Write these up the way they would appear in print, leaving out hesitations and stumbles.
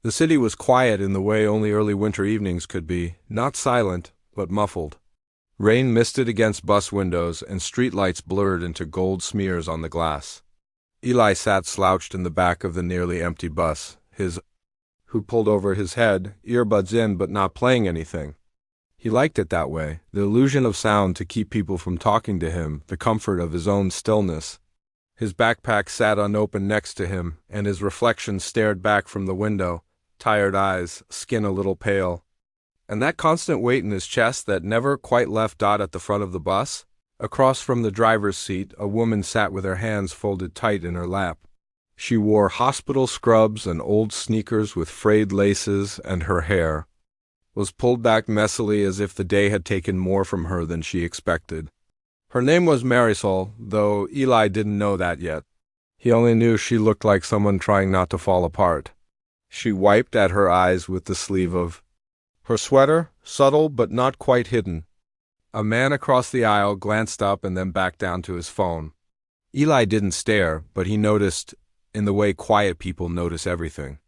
The city was quiet in the way only early winter evenings could be, not silent, but muffled. Rain misted against bus windows, and streetlights blurred into gold smears on the glass. Eli sat slouched in the back of the nearly empty bus, who pulled over his head, earbuds in but not playing anything. He liked it that way, the illusion of sound to keep people from talking to him, the comfort of his own stillness. His backpack sat unopened next to him, and his reflection stared back from the window, tired eyes, skin a little pale. And that constant weight in his chest that never quite left Dot at the front of the bus? Across from the driver's seat, a woman sat with her hands folded tight in her lap. She wore hospital scrubs and old sneakers with frayed laces, and her hair was pulled back messily as if the day had taken more from her than she expected. Her name was Marisol, though Eli didn't know that yet. He only knew she looked like someone trying not to fall apart. She wiped at her eyes with the sleeve of her sweater, subtle but not quite hidden. A man across the aisle glanced up and then back down to his phone. Eli didn't stare, but he noticed, in the way quiet people notice everything.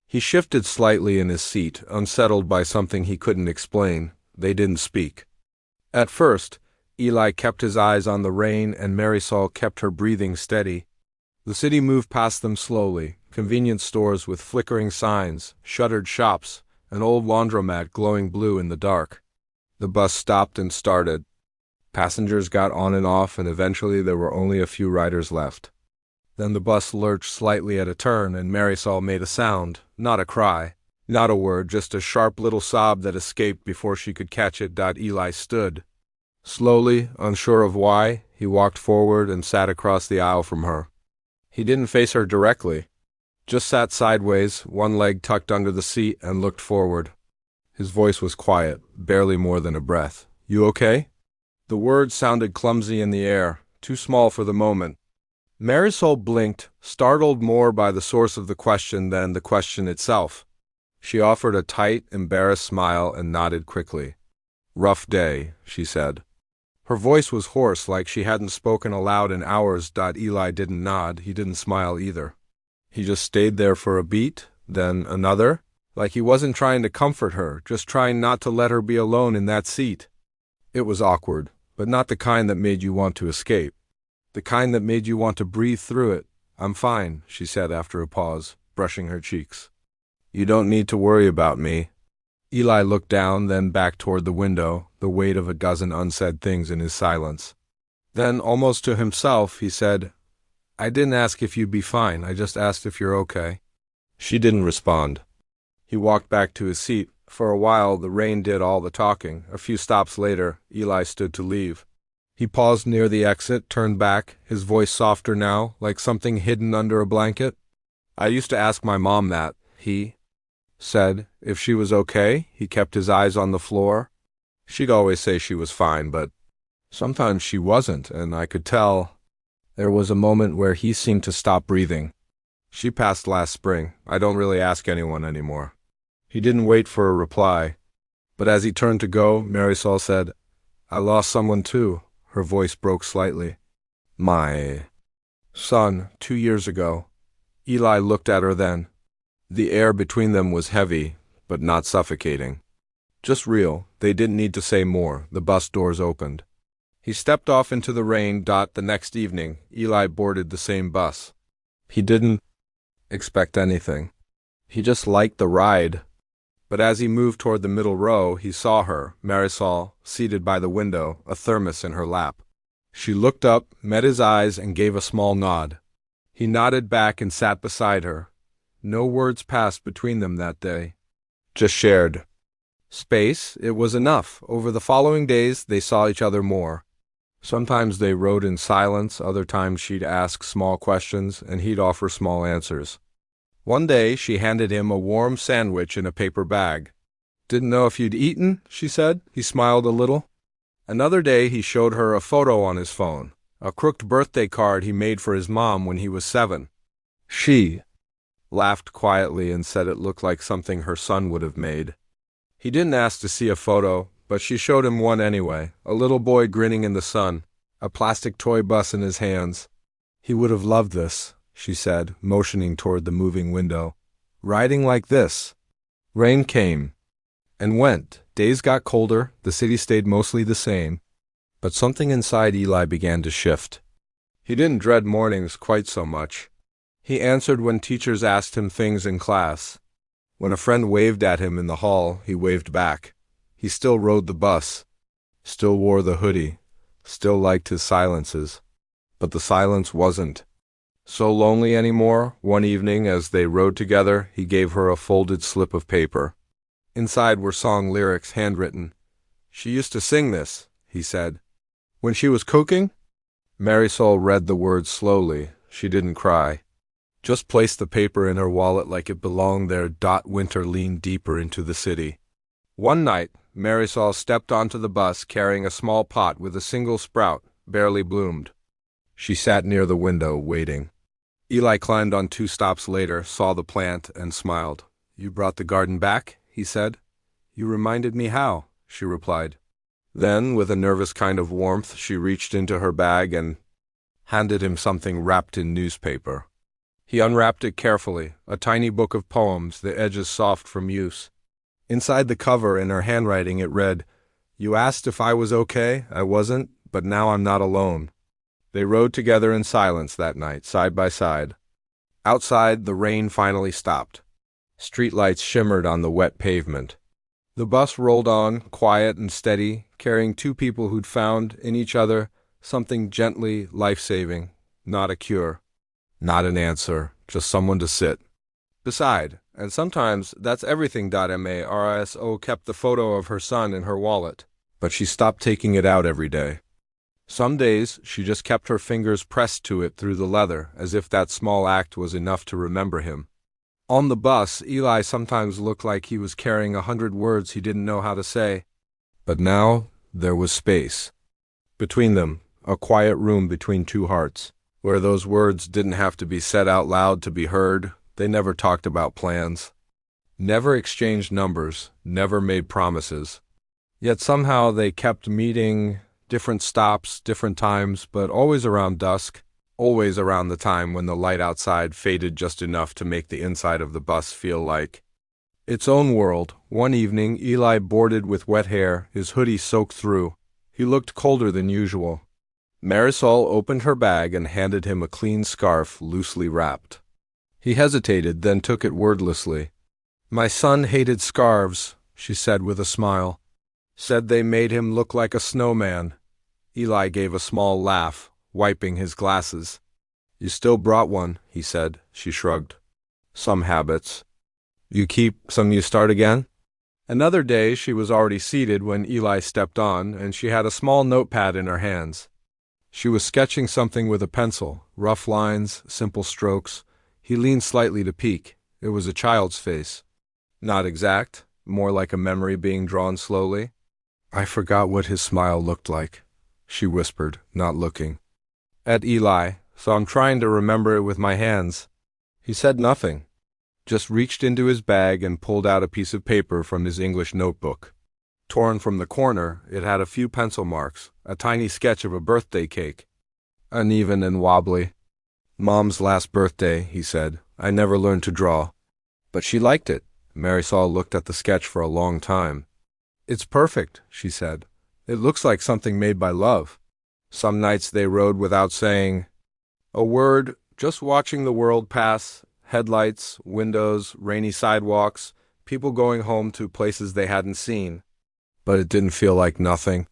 He shifted slightly in his seat, unsettled by something he couldn't explain. They didn't speak. At first, Eli kept his eyes on the rain and Marisol kept her breathing steady. The city moved past them slowly, convenience stores with flickering signs, shuttered shops, an old laundromat glowing blue in the dark. The bus stopped and started. Passengers got on and off, and eventually there were only a few riders left. Then the bus lurched slightly at a turn, and Marisol made a sound, not a cry, not a word, just a sharp little sob that escaped before she could catch it. Eli stood. Slowly, unsure of why, he walked forward and sat across the aisle from her. He didn't face her directly, just sat sideways, one leg tucked under the seat, and looked forward. His voice was quiet, barely more than a breath. "You okay?" The words sounded clumsy in the air, too small for the moment. Marisol blinked, startled more by the source of the question than the question itself. She offered a tight, embarrassed smile and nodded quickly. "Rough day," she said. Her voice was hoarse, like she hadn't spoken aloud in hours. Eli didn't nod, he didn't smile either. He just stayed there for a beat, then another, like he wasn't trying to comfort her, just trying not to let her be alone in that seat. It was awkward, but not the kind that made you want to escape. The kind that made you want to breathe through it. "I'm fine," she said after a pause, brushing her cheeks. "You don't need to worry about me." Eli looked down, then back toward the window, the weight of a dozen unsaid things in his silence. Then, almost to himself, he said, "I didn't ask if you'd be fine, I just asked if you're okay." She didn't respond. He walked back to his seat. For a while, the rain did all the talking. A few stops later, Eli stood to leave. He paused near the exit, turned back, his voice softer now, like something hidden under a blanket. "I used to ask my mom that," he said, "if she was okay." He kept his eyes on the floor. She'd always say she was fine, but sometimes she wasn't, and I could tell. There was a moment where he seemed to stop breathing. "She passed last spring. I don't really ask anyone anymore." He didn't wait for a reply. But as he turned to go, Marisol said, "I lost someone too." Her voice broke slightly. "My son, 2 years ago." Eli looked at her then. The air between them was heavy, but not suffocating. Just real. They didn't need to say more. The bus doors opened. He stepped off into the rain. The next evening, Eli boarded the same bus. He didn't expect anything. He just liked the ride. But as he moved toward the middle row, he saw her, Marisol, seated by the window, a thermos in her lap. She looked up, met his eyes, and gave a small nod. He nodded back and sat beside her. No words passed between them that day. Just shared space. It was enough. Over the following days, they saw each other more. Sometimes they rode in silence, other times she'd ask small questions, and he'd offer small answers. One day, she handed him a warm sandwich in a paper bag. "Didn't know if you'd eaten," she said. He smiled a little. Another day, he showed her a photo on his phone, a crooked birthday card he made for his mom when he was 7. She laughed quietly and said it looked like something her son would have made. He didn't ask to see a photo, but she showed him one anyway, a little boy grinning in the sun, a plastic toy bus in his hands. "He would have loved this," she said, motioning toward the moving window. Riding like this. Rain came and went. Days got colder, the city stayed mostly the same. But something inside Eli began to shift. He didn't dread mornings quite so much. He answered when teachers asked him things in class. When a friend waved at him in the hall, he waved back. He still rode the bus, still wore the hoodie, still liked his silences. But the silence wasn't so lonely anymore. One evening, as they rode together, he gave her a folded slip of paper. Inside were song lyrics handwritten. "She used to sing this," he said, "when she was cooking." Marisol read the words slowly. She didn't cry. Just placed the paper in her wallet like it belonged there. Winter leaned deeper into the city. One night, Marisol stepped onto the bus carrying a small pot with a single sprout, barely bloomed. She sat near the window, waiting. Eli climbed on 2 stops later, saw the plant, and smiled. "You brought the garden back?" he said. "You reminded me how," she replied. Then, with a nervous kind of warmth, she reached into her bag and handed him something wrapped in newspaper. He unwrapped it carefully, a tiny book of poems, the edges soft from use. Inside the cover, in her handwriting, it read, "You asked if I was okay. I wasn't, but now I'm not alone." They rode together in silence that night, side by side. Outside, the rain finally stopped. Streetlights shimmered on the wet pavement. The bus rolled on, quiet and steady, carrying 2 people who'd found in each other something gently life-saving, not a cure, not an answer, just someone to sit beside. And sometimes that's everything. Marisol kept the photo of her son in her wallet, but she stopped taking it out every day. Some days, she just kept her fingers pressed to it through the leather, as if that small act was enough to remember him. On the bus, Eli sometimes looked like he was carrying 100 words he didn't know how to say. But now, there was space between them, a quiet room between 2 hearts, where those words didn't have to be said out loud to be heard. They never talked about plans, never exchanged numbers, never made promises. Yet somehow they kept meeting. Different stops, different times, but always around dusk, always around the time when the light outside faded just enough to make the inside of the bus feel like its own world. One evening, Eli boarded with wet hair, his hoodie soaked through. He looked colder than usual. Marisol opened her bag and handed him a clean scarf, loosely wrapped. He hesitated, then took it wordlessly. "My son hated scarves," she said with a smile. "Said they made him look like a snowman." Eli gave a small laugh, wiping his glasses. "You still brought one," he said. She shrugged. "Some habits. You keep, some you start again?" Another day she was already seated when Eli stepped on, and she had a small notepad in her hands. She was sketching something with a pencil, rough lines, simple strokes. He leaned slightly to peek. It was a child's face. Not exact, more like a memory being drawn slowly. "I forgot what his smile looked like," she whispered, not looking at Eli, "so I'm trying to remember it with my hands." He said nothing, just reached into his bag and pulled out a piece of paper from his English notebook. Torn from the corner, it had a few pencil marks, a tiny sketch of a birthday cake. Uneven and wobbly. "Mom's last birthday," he said. "I never learned to draw." But she liked it. Marisol looked at the sketch for a long time. "It's perfect," she said. "It looks like something made by love." Some nights they rode without saying a word, just watching the world pass, headlights, windows, rainy sidewalks, people going home to places they hadn't seen. But it didn't feel like nothing.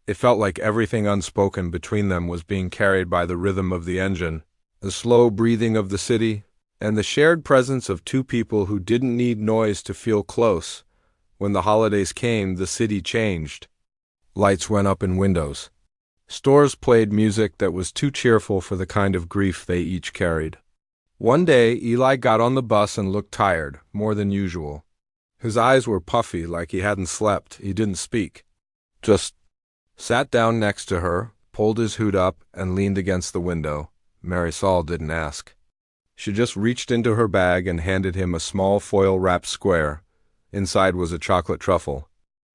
It felt like everything unspoken between them was being carried by the rhythm of the engine, the slow breathing of the city, and the shared presence of 2 people who didn't need noise to feel close. When the holidays came, the city changed. Lights went up in windows. Stores played music that was too cheerful for the kind of grief they each carried. One day, Eli got on the bus and looked tired, more than usual. His eyes were puffy, like he hadn't slept. He didn't speak. Just sat down next to her, pulled his hood up, and leaned against the window. Marisol didn't ask. She just reached into her bag and handed him a small foil-wrapped square. Inside was a chocolate truffle.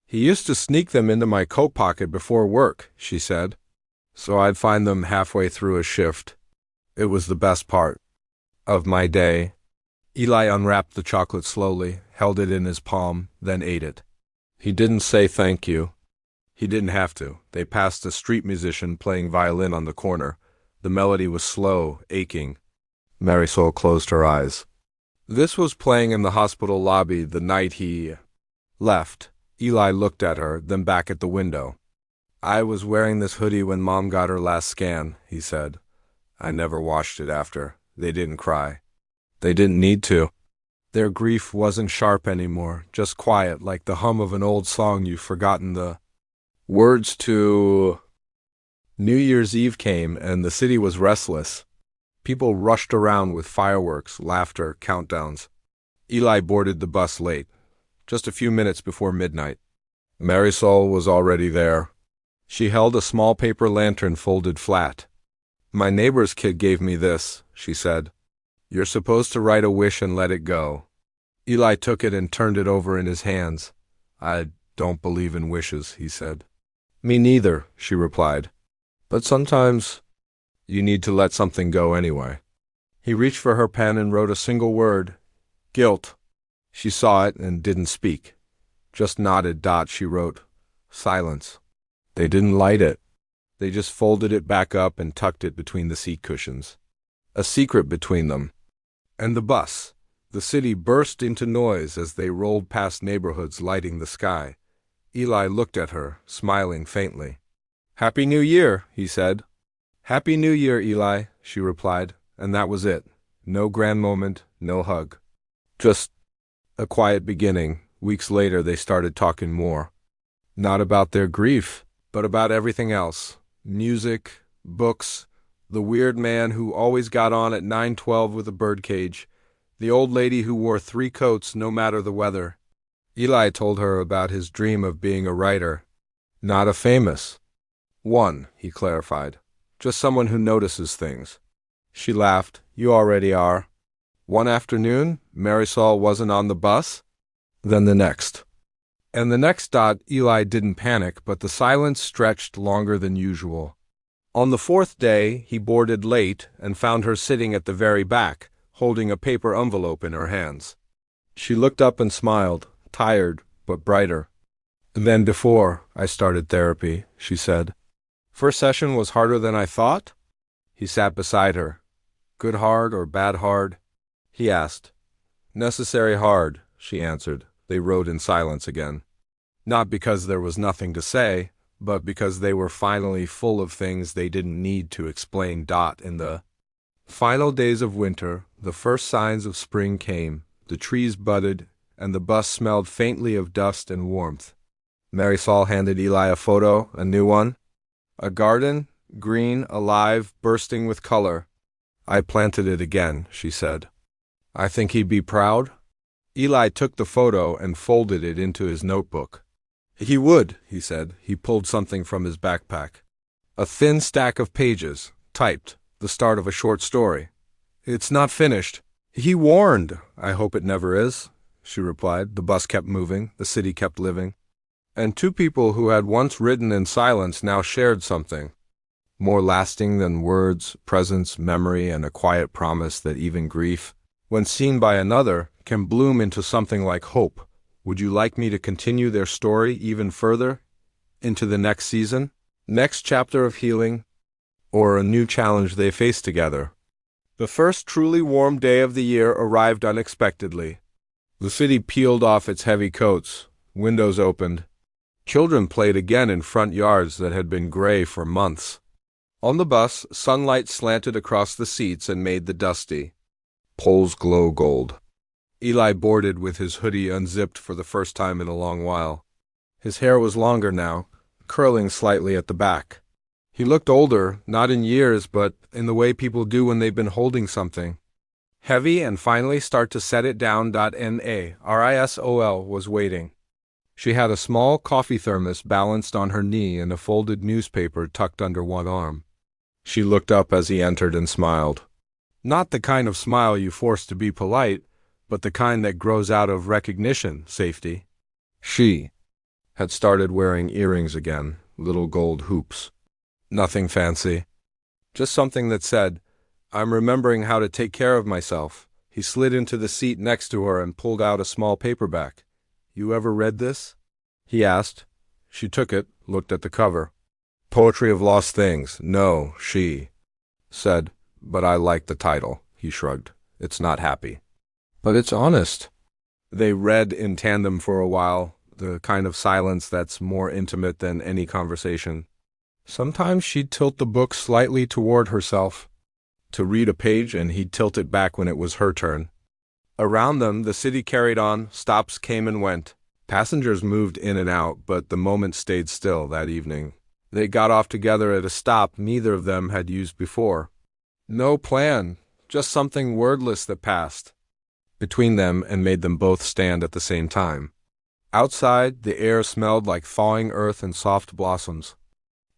"He used to sneak them into my coat pocket before work," she said, "so I'd find them halfway through a shift. It was the best part of my day." Eli unwrapped the chocolate slowly, held it in his palm, then ate it. He didn't say thank you. He didn't have to. They passed a street musician playing violin on the corner. The melody was slow, aching. Marisol closed her eyes. This was playing in the hospital lobby the night he left. Eli looked at her, then back at the window. I was wearing this hoodie when Mom got her last scan, he said. I never washed it after. They didn't cry. They didn't need to. Their grief wasn't sharp anymore, just quiet, like the hum of an old song you've forgotten the words to. New Year's Eve came, and the city was restless. People rushed around with fireworks, laughter, countdowns. Eli boarded the bus late, just a few minutes before midnight. Marisol was already there. She held a small paper lantern folded flat. My neighbor's kid gave me this, she said. You're supposed to write a wish and let it go. Eli took it and turned it over in his hands. I don't believe in wishes, he said. Me neither, she replied. But sometimes you need to let something go anyway. He reached for her pen and wrote a single word. Guilt. She saw it and didn't speak. Just nodded. She wrote. Silence. They didn't light it. They just folded it back up and tucked it between the seat cushions. A secret between them. And the bus. The city burst into noise as they rolled past neighborhoods lighting the sky. Eli looked at her, smiling faintly. Happy New Year, he said. Happy New Year, Eli, she replied, and that was it. No grand moment, no hug. Just a quiet beginning. Weeks later they started talking more. Not about their grief, but about everything else. Music, books, the weird man who always got on at 9:12 with a birdcage, the old lady who wore 3 coats no matter the weather. Eli told her about his dream of being a writer. Not a famous one, he clarified. Just someone who notices things. She laughed. You already are. One afternoon, Marisol wasn't on the bus. Then the next. And the next. Eli didn't panic, but the silence stretched longer than usual. On the 4th day, he boarded late and found her sitting at the very back, holding a paper envelope in her hands. She looked up and smiled, tired but brighter. Then before I started therapy, she said. First session was harder than I thought? He sat beside her. Good hard or bad hard? He asked. Necessary hard, she answered. They rode in silence again. Not because there was nothing to say, but because they were finally full of things they didn't need to explain. In the final days of winter, the first signs of spring came, the trees budded, and the bus smelled faintly of dust and warmth. Marisol handed Eli a photo, a new one. A garden, green, alive, bursting with color. I planted it again, she said. I think he'd be proud. Eli took the photo and folded it into his notebook. He would, he said. He pulled something from his backpack. A thin stack of pages, typed, the start of a short story. It's not finished. He warned. I hope it never is, she replied. The bus kept moving. The city kept living. And 2 people who had once ridden in silence now shared something. More lasting than words, presence, memory, and a quiet promise that even grief, when seen by another, can bloom into something like hope. Would you like me to continue their story even further? Into the next season? Next chapter of healing? Or a new challenge they face together? The first truly warm day of the year arrived unexpectedly. The city peeled off its heavy coats. Windows opened. Children played again in front yards that had been gray for months. On the bus, sunlight slanted across the seats and made the dusty poles glow gold. Eli boarded with his hoodie unzipped for the first time in a long while. His hair was longer now, curling slightly at the back. He looked older, not in years, but in the way people do when they've been holding something heavy and finally start to set it down. Marisol was waiting. She had a small coffee thermos balanced on her knee and a folded newspaper tucked under one arm. She looked up as he entered and smiled. Not the kind of smile you force to be polite, but the kind that grows out of recognition, safety. She had started wearing earrings again, little gold hoops. Nothing fancy. Just something that said, I'm remembering how to take care of myself. He slid into the seat next to her and pulled out a small paperback. "You ever read this?" he asked. She took it, looked at the cover. "Poetry of Lost Things." "No," she said, "but I like the title." He shrugged. "It's not happy." "But it's honest." They read in tandem for a while, the kind of silence that's more intimate than any conversation. Sometimes she'd tilt the book slightly toward herself to read a page, and he'd tilt it back when it was her turn. Around them, the city carried on, stops came and went. Passengers moved in and out, but the moment stayed still that evening. They got off together at a stop neither of them had used before. No plan, just something wordless that passed between them and made them both stand at the same time. Outside, the air smelled like thawing earth and soft blossoms.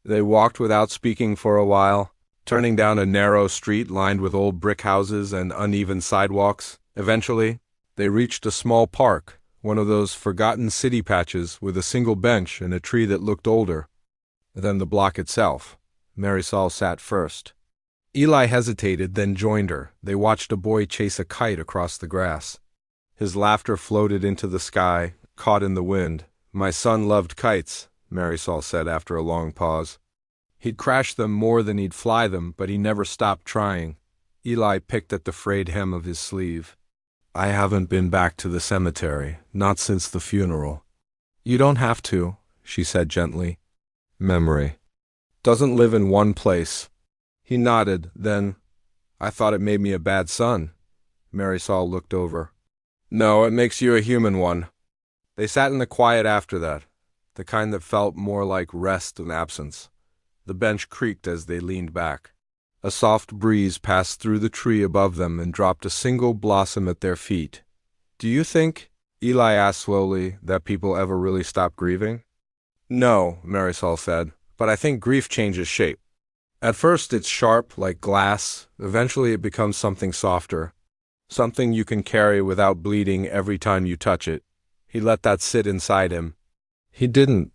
They walked without speaking for a while, turning down a narrow street lined with old brick houses and uneven sidewalks. Eventually, they reached a small park, one of those forgotten city patches with a single bench and a tree that looked older than the block itself. Marisol sat first. Eli hesitated, then joined her. They watched a boy chase a kite across the grass. His laughter floated into the sky, caught in the wind. "My son loved kites," Marisol said after a long pause. "He'd crash them more than he'd fly them, but he never stopped trying." Eli picked at the frayed hem of his sleeve. "I haven't been back to the cemetery, not since the funeral." "You don't have to," she said gently. "Memory doesn't live in one place." He nodded, then, "I thought it made me a bad son." Marisol looked over. "No, it makes you a human one." They sat in the quiet after that, the kind that felt more like rest than absence. The bench creaked as they leaned back. A soft breeze passed through the tree above them and dropped a single blossom at their feet. "Do you think," Eli asked slowly, "that people ever really stop grieving?" "No," Marisol said, "but I think grief changes shape. At first it's sharp, like glass. Eventually it becomes something softer, something you can carry without bleeding every time you touch it." He let that sit inside him. He didn't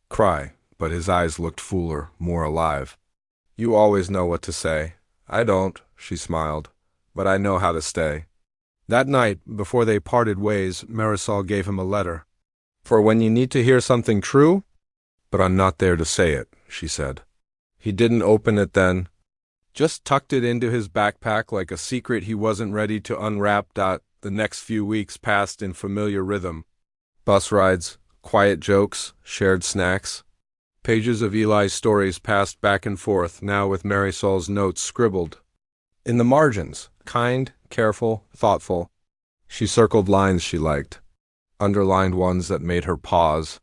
cry, but his eyes looked fuller, more alive. "You always know what to say." "I don't," she smiled, "but I know how to stay." That night, before they parted ways, Marisol gave him a letter. "For when you need to hear something true?" "But I'm not there to say it," she said. He didn't open it then, just tucked it into his backpack like a secret he wasn't ready to unwrap. The next few weeks passed in familiar rhythm. Bus rides, quiet jokes, shared snacks. Pages of Eli's stories passed back and forth, now with Marisol's notes scribbled in the margins, kind, careful, thoughtful. She circled lines she liked, underlined ones that made her pause,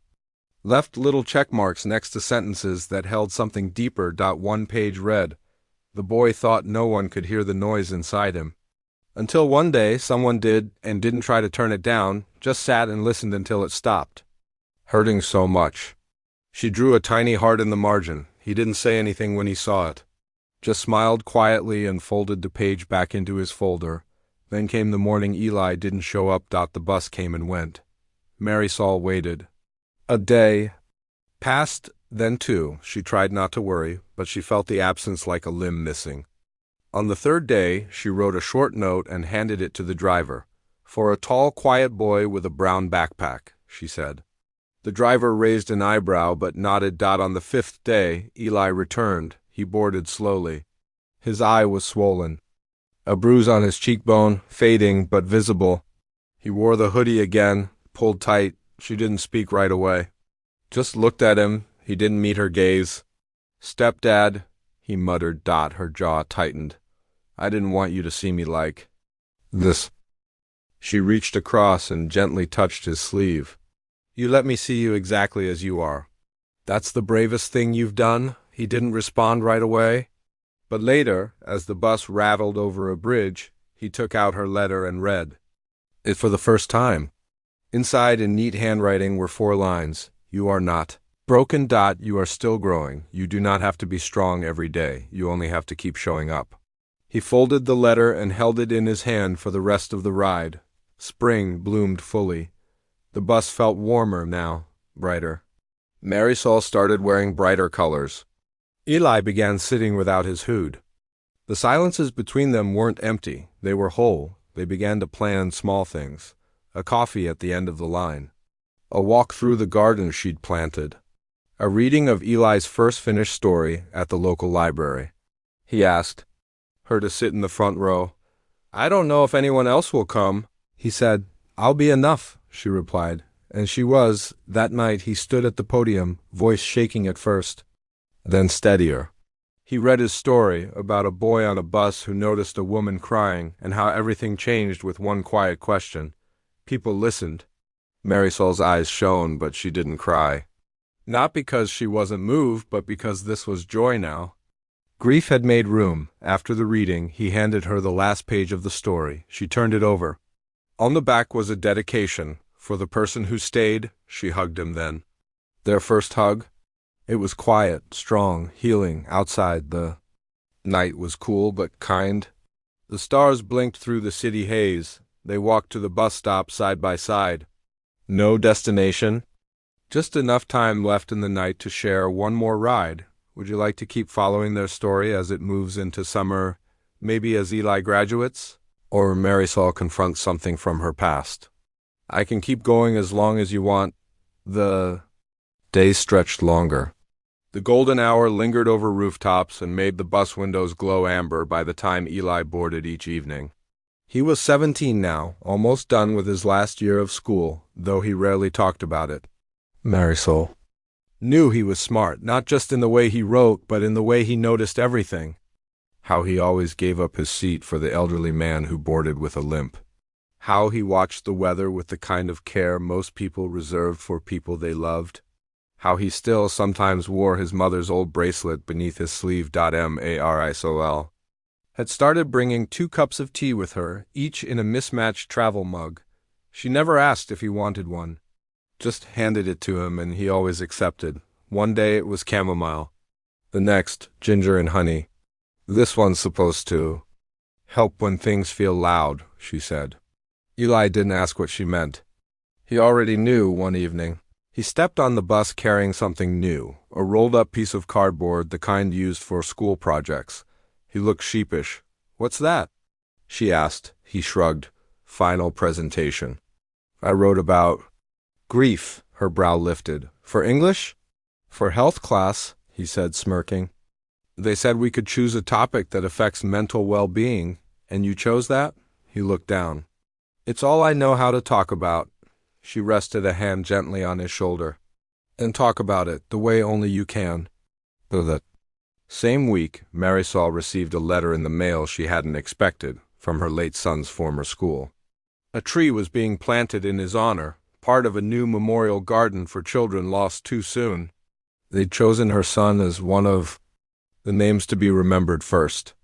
left little check marks next to sentences that held something deeper. One page read, "The boy thought no one could hear the noise inside him." Until one day someone did, and didn't try to turn it down, just sat and listened until it stopped. "Hurting so much." She drew a tiny heart in the margin. He didn't say anything when he saw it, just smiled quietly and folded the page back into his folder. Then came the morning Eli didn't show up. The bus came and went. Marisol waited. A day passed, then two. She tried not to worry, but she felt the absence like a limb missing. On the third day, she wrote a short note and handed it to the driver. "For a tall, quiet boy with a brown backpack," she said. The driver raised an eyebrow but nodded. On the fifth day, Eli returned. He boarded slowly. His eye was swollen, a bruise on his cheekbone, fading but visible. He wore the hoodie again, pulled tight. She didn't speak right away, just looked at him. He didn't meet her gaze. "Stepdad," he muttered. Her jaw tightened. "I didn't want you to see me like this." She reached across and gently touched his sleeve. "You let me see you exactly as you are. That's the bravest thing you've done." He didn't respond right away, but later, as the bus rattled over a bridge, he took out her letter and read it for the first time. Inside, in neat handwriting, were 4 lines. "You are not broken. You are still growing. You do not have to be strong every day. You only have to keep showing up." He folded the letter and held it in his hand for the rest of the ride. Spring bloomed fully. The bus felt warmer now, brighter. Marisol started wearing brighter colors. Eli began sitting without his hood. The silences between them weren't empty. They were whole, They began to plan small things. A coffee at the end of the line. A walk through the garden she'd planted. A reading of Eli's first finished story at the local library. He asked her to sit in the front row. "I don't know if anyone else will come," he said. "I'll be enough," she replied. And she was. That night he stood at the podium, voice shaking at first, then steadier. He read his story about a boy on a bus who noticed a woman crying and how everything changed with one quiet question. People listened. Marisol's eyes shone, but she didn't cry. Not because she wasn't moved, but because this was joy now. Grief had made room. After the reading, he handed her the last page of the story. She turned it over. On the back was a dedication. For the person who stayed. She hugged him then. Their first hug. It was quiet, strong, healing. Outside, the night was cool but kind. The stars blinked through the city haze. They walked to the bus stop side by side. No destination. Just enough time left in the night to share one more ride. Would you like to keep following their story as it moves into summer, maybe as Eli graduates? Or Marisol confronts something from her past? I can keep going as long as you want. The days stretched longer. The golden hour lingered over rooftops and made the bus windows glow amber by the time Eli boarded each evening. He was 17 now, almost done with his last year of school, though he rarely talked about it. Marisol knew he was smart, not just in the way he wrote, but in the way he noticed everything. How he always gave up his seat for the elderly man who boarded with a limp. How he watched the weather with the kind of care most people reserved for people they loved. How he still sometimes wore his mother's old bracelet beneath his sleeve. Marisol had started bringing 2 cups of tea with her, each in a mismatched travel mug. She never asked if he wanted one. Just handed it to him, and he always accepted. One day it was chamomile. The next, ginger and honey. "This one's supposed to help when things feel loud," she said. Eli didn't ask what she meant. He already knew one evening. He stepped on the bus carrying something new, a rolled-up piece of cardboard, the kind used for school projects. He looked sheepish. "What's that?" she asked. He shrugged. "Final presentation. I wrote about grief." Her brow lifted. "For English?" "For health class," he said, smirking. "They said we could choose a topic that affects mental well-being, and you chose that?" He looked down. "It's all I know how to talk about." She rested a hand gently on his shoulder. "And talk about it the way only you can." That same week, Marisol received a letter in the mail she hadn't expected, from her late son's former school. A tree was being planted in his honor, part of a new memorial garden for children lost too soon. They'd chosen her son as one of the names to be remembered first.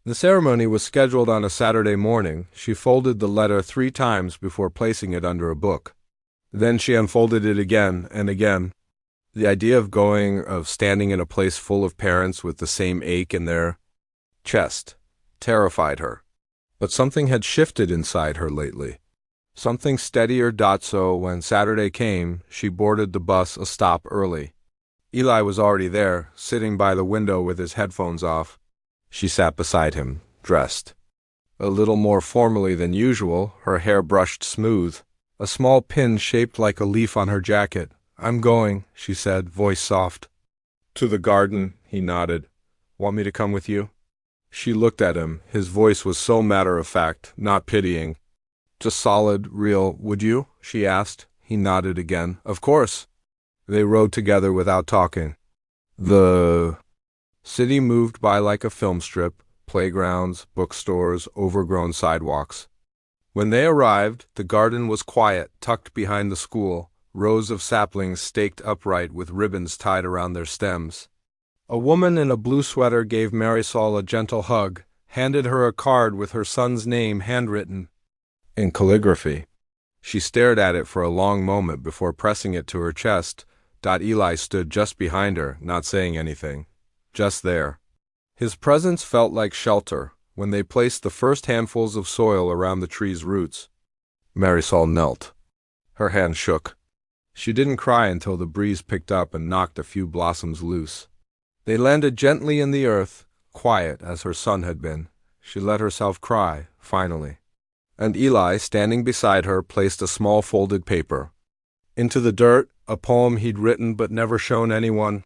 The ceremony was scheduled on a Saturday morning. She folded the letter 3 times before placing it under a book. Then she unfolded it again and again. The idea of standing in a place full of parents with the same ache in their chest terrified her. But something had shifted inside her lately. Something steadier. So when Saturday came, she boarded the bus a stop early. Eli was already there, sitting by the window with his headphones off. She sat beside him, dressed a little more formally than usual, her hair brushed smooth, a small pin shaped like a leaf on her jacket. "I'm going," she said, voice soft. "To the garden," he nodded. "Want me to come with you?" She looked at him. His voice was so matter-of-fact, not pitying. "Just solid, real, would you?" she asked. He nodded again. "Of course." They rode together without talking. The city moved by like a film strip, playgrounds, bookstores, overgrown sidewalks. When they arrived, the garden was quiet, tucked behind the school, rows of saplings staked upright with ribbons tied around their stems. A woman in a blue sweater gave Marisol a gentle hug, handed her a card with her son's name handwritten in calligraphy. She stared at it for a long moment before pressing it to her chest. Eli stood just behind her, not saying anything. Just there. His presence felt like shelter. When they placed the first handfuls of soil around the tree's roots, Marisol knelt. Her hand shook. She didn't cry until the breeze picked up and knocked a few blossoms loose. They landed gently in the earth, quiet as her son had been. She let herself cry, finally. and Eli, standing beside her, placed a small folded paper. Into the dirt, a poem he'd written but never shown anyone.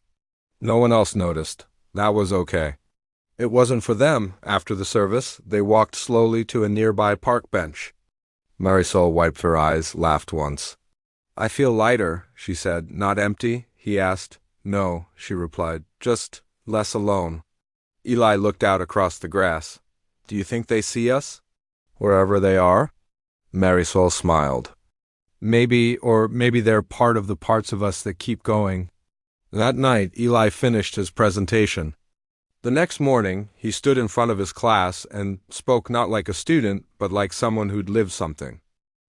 No one else noticed. That was okay. It wasn't for them. After the service, they walked slowly to a nearby park bench. Marisol wiped her eyes, laughed once. "I feel lighter," she said. "Not empty?" he asked. "No," she replied. "Just less alone." Eli looked out across the grass. "Do you think they see us? Wherever they are?" Marisol smiled. "Maybe, or maybe they're part of the parts of us that keep going." That night, Eli finished his presentation. The next morning, he stood in front of his class and spoke not like a student, but like someone who'd lived something.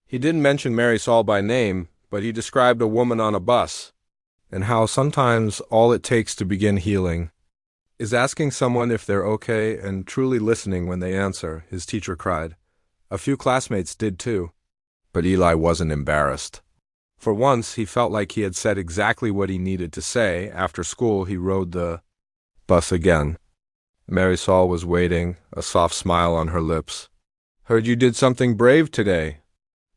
He didn't mention Marisol by name, but he described a woman on a bus, and how sometimes all it takes to begin healing is asking someone if they're okay and truly listening when they answer, his teacher cried. A few classmates did too. But Eli wasn't embarrassed. For once, he felt like he had said exactly what he needed to say. After school, he rode the bus again. Marisol was waiting, a soft smile on her lips. "Heard you did something brave today."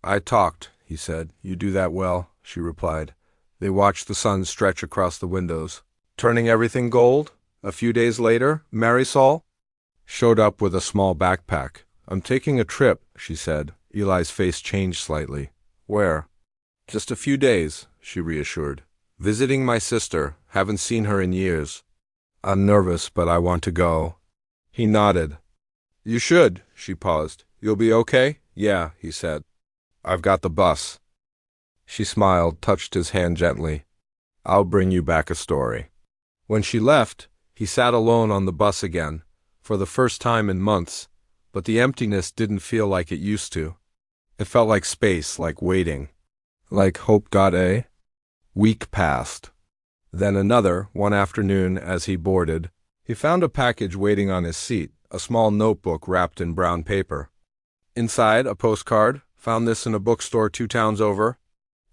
"I talked," he said. "You do that well," she replied. They watched the sun stretch across the windows, turning everything gold. A few days later, Marisol showed up with a small backpack. "I'm taking a trip," she said. Eli's face changed slightly. "Where?" "Just a few days," she reassured. "Visiting my sister. Haven't seen her in years. I'm nervous, but I want to go." He nodded. "You should," she paused. "You'll be okay?" "Yeah," he said. "I've got the bus." She smiled, touched his hand gently. "I'll bring you back a story." When she left, he sat alone on the bus again, for the first time in months, but the emptiness didn't feel like it used to. It felt like space, like waiting, like hope. A week passed. Then another, one afternoon as he boarded, he found a package waiting on his seat, a small notebook wrapped in brown paper. Inside, a postcard. "Found this in a bookstore 2 towns over.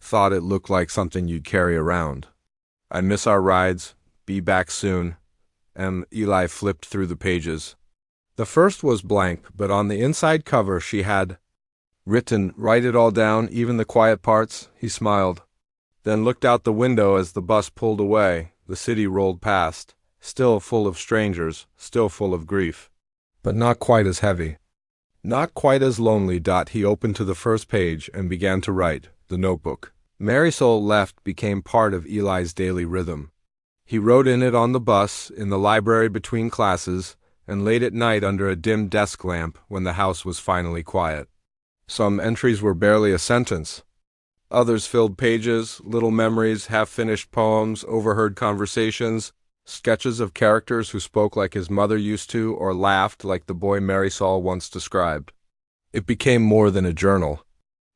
Thought it looked like something you'd carry around. I miss our rides. Be back soon." And Eli flipped through the pages. The first was blank, but on the inside cover she had written, "Write it all down, even the quiet parts." He smiled, then looked out the window as the bus pulled away. The city rolled past, still full of strangers, still full of grief, but not quite as heavy, not quite as lonely. He opened to the first page and began to write. The notebook Marisol left became part of Eli's daily rhythm. He wrote in it on the bus, in the library between classes, and late at night under a dim desk lamp when the house was finally quiet. Some entries were barely a sentence. Others filled pages, little memories, half-finished poems, overheard conversations, sketches of characters who spoke like his mother used to or laughed like the boy Marisol once described. It became more than a journal.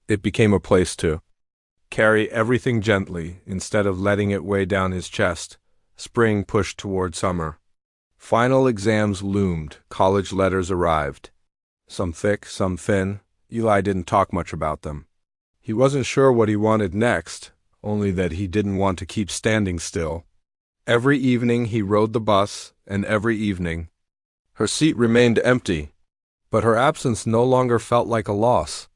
It became a place to carry everything gently instead of letting it weigh down his chest. Spring pushed toward summer. Final exams loomed. College letters arrived. Some thick, some thin. Eli didn't talk much about them. He wasn't sure what he wanted next, only that he didn't want to keep standing still. Every evening he rode the bus, and every evening her seat remained empty, but her absence no longer felt like a loss.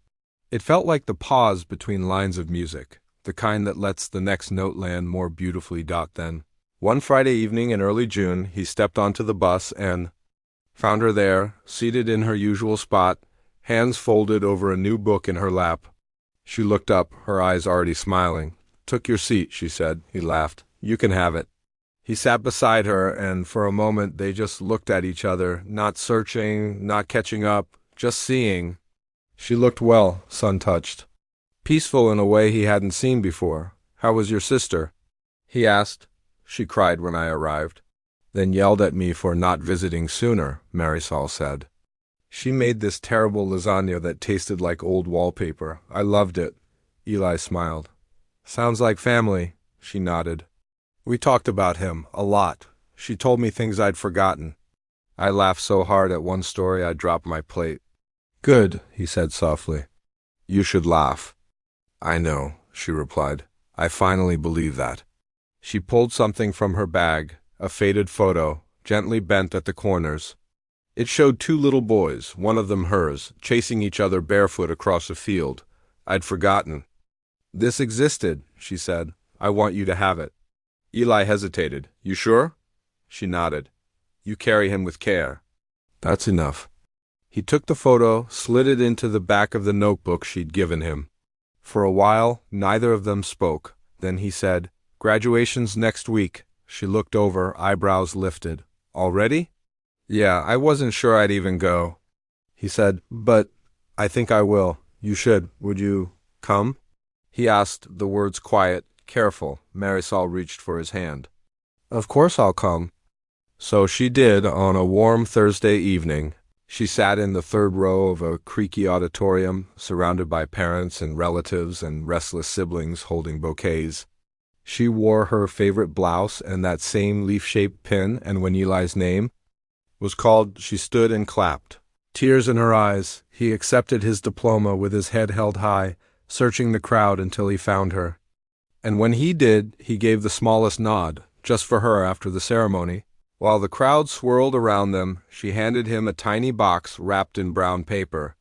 It felt like the pause between lines of music, the kind that lets the next note land more beautifully. Then, one Friday evening in early June, he stepped onto the bus and found her there, seated in her usual spot, hands folded over a new book in her lap. She looked up, her eyes already smiling. "Took your seat," she said. He laughed. "You can have it." He sat beside her, and for a moment they just looked at each other, not searching, not catching up, just seeing. She looked well, sun-touched, peaceful in a way he hadn't seen before. "How was your sister?" he asked. "She cried when I arrived, then yelled at me for not visiting sooner," Marisol said. "She made this terrible lasagna that tasted like old wallpaper. I loved it." Eli smiled. "Sounds like family." She nodded. "We talked about him, a lot. She told me things I'd forgotten. I laughed so hard at one story I dropped my plate." "Good," he said softly. "You should laugh." "I know," she replied. "I finally believe that." She pulled something from her bag, a faded photo, gently bent at the corners. It showed two little boys, one of them hers, chasing each other barefoot across a field. I'd forgotten. This existed, she said. I want you to have it. Eli hesitated. You sure? She nodded. You carry him with care. That's enough. He took the photo, slid it into the back of the notebook she'd given him. For a while, neither of them spoke. Then he said, Graduation's next week. She looked over, eyebrows lifted. Already? Yeah, I wasn't sure I'd even go. He said, but I think I will. You should. Would you come? He asked, the words quiet, careful. Marisol reached for his hand. Of course I'll come. So she did on a warm Thursday evening. She sat in the third row of a creaky auditorium, surrounded by parents and relatives and restless siblings holding bouquets. She wore her favorite blouse and that same leaf-shaped pin, and when Eli's name was called, she stood and clapped. Tears in her eyes, he accepted his diploma with his head held high, searching the crowd until he found her. And when he did, he gave the smallest nod, just for her after the ceremony. While the crowd swirled around them, she handed him a tiny box wrapped in brown paper.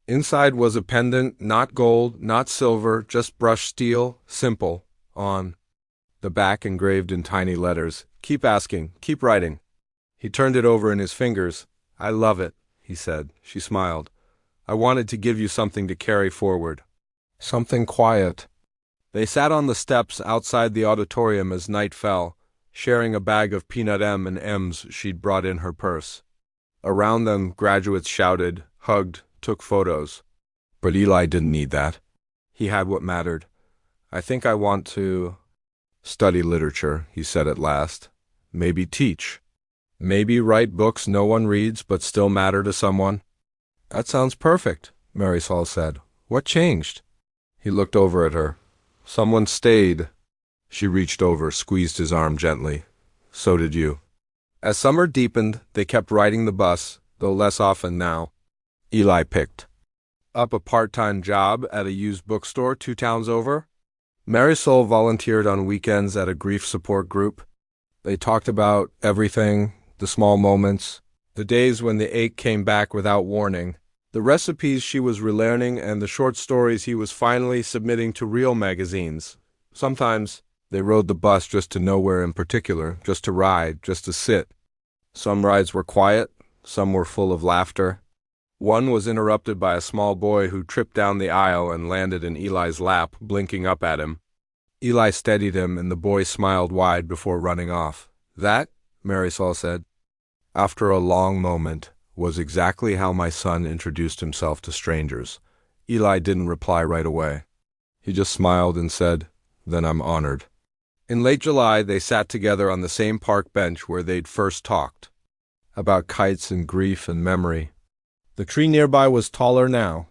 Inside was a pendant, not gold, not silver, just brushed steel, simple, on the back engraved in tiny letters. Keep asking, keep writing. He turned it over in his fingers. I love it, he said. She smiled. I wanted to give you something to carry forward. Something quiet. They sat on the steps outside the auditorium as night fell, sharing a bag of peanut M&Ms she'd brought in her purse. Around them, graduates shouted, hugged, took photos. But Eli didn't need that. He had what mattered. I think I want to study literature, he said at last. Maybe teach. Maybe write books no one reads but still matter to someone. That sounds perfect, Marisol said. What changed? He looked over at her. Someone stayed. She reached over, squeezed his arm gently. So did you. As summer deepened, they kept riding the bus, though less often now. Eli picked up a part-time job at a used bookstore 2 towns over. Marisol volunteered on weekends at a grief support group. They talked about everything, the small moments, the days when the ache came back without warning, the recipes she was relearning, and the short stories he was finally submitting to real magazines. Sometimes they rode the bus just to nowhere in particular, just to ride, just to sit. Some rides were quiet, some were full of laughter. One was interrupted by a small boy who tripped down the aisle and landed in Eli's lap, blinking up at him. Eli steadied him, and the boy smiled wide before running off. That, Marisol said, after a long moment, was exactly how my son introduced himself to strangers. Eli didn't reply right away. He just smiled and said, Then I'm honored. In late July, they sat together on the same park bench where they'd first talked, about kites and grief and memory. The tree nearby was taller now.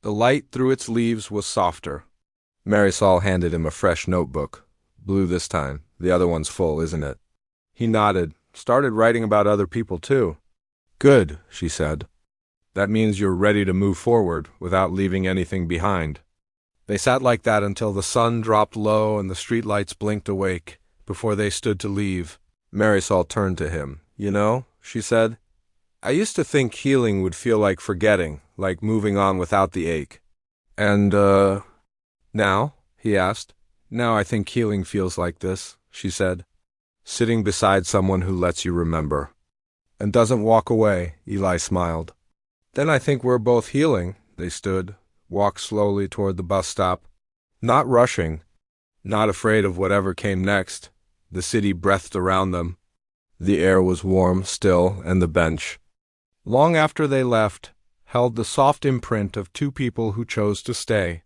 The light through its leaves was softer. Marisol handed him a fresh notebook. Blue this time. The other one's full, isn't it? He nodded. Started writing about other people, too. Good, she said. That means you're ready to move forward without leaving anything behind. They sat like that until the sun dropped low and the streetlights blinked awake, before they stood to leave. Marisol turned to him. You know, she said, I used to think healing would feel like forgetting, like moving on without the ache. And, now? He asked. Now I think healing feels like this, she said. Sitting beside someone who lets you remember. And doesn't walk away, Eli smiled. Then I think we're both healing. They stood, walked slowly toward the bus stop. Not rushing, not afraid of whatever came next. The city breathed around them. The air was warm, still, and the bench, long after they left, held the soft imprint of 2 people who chose to stay.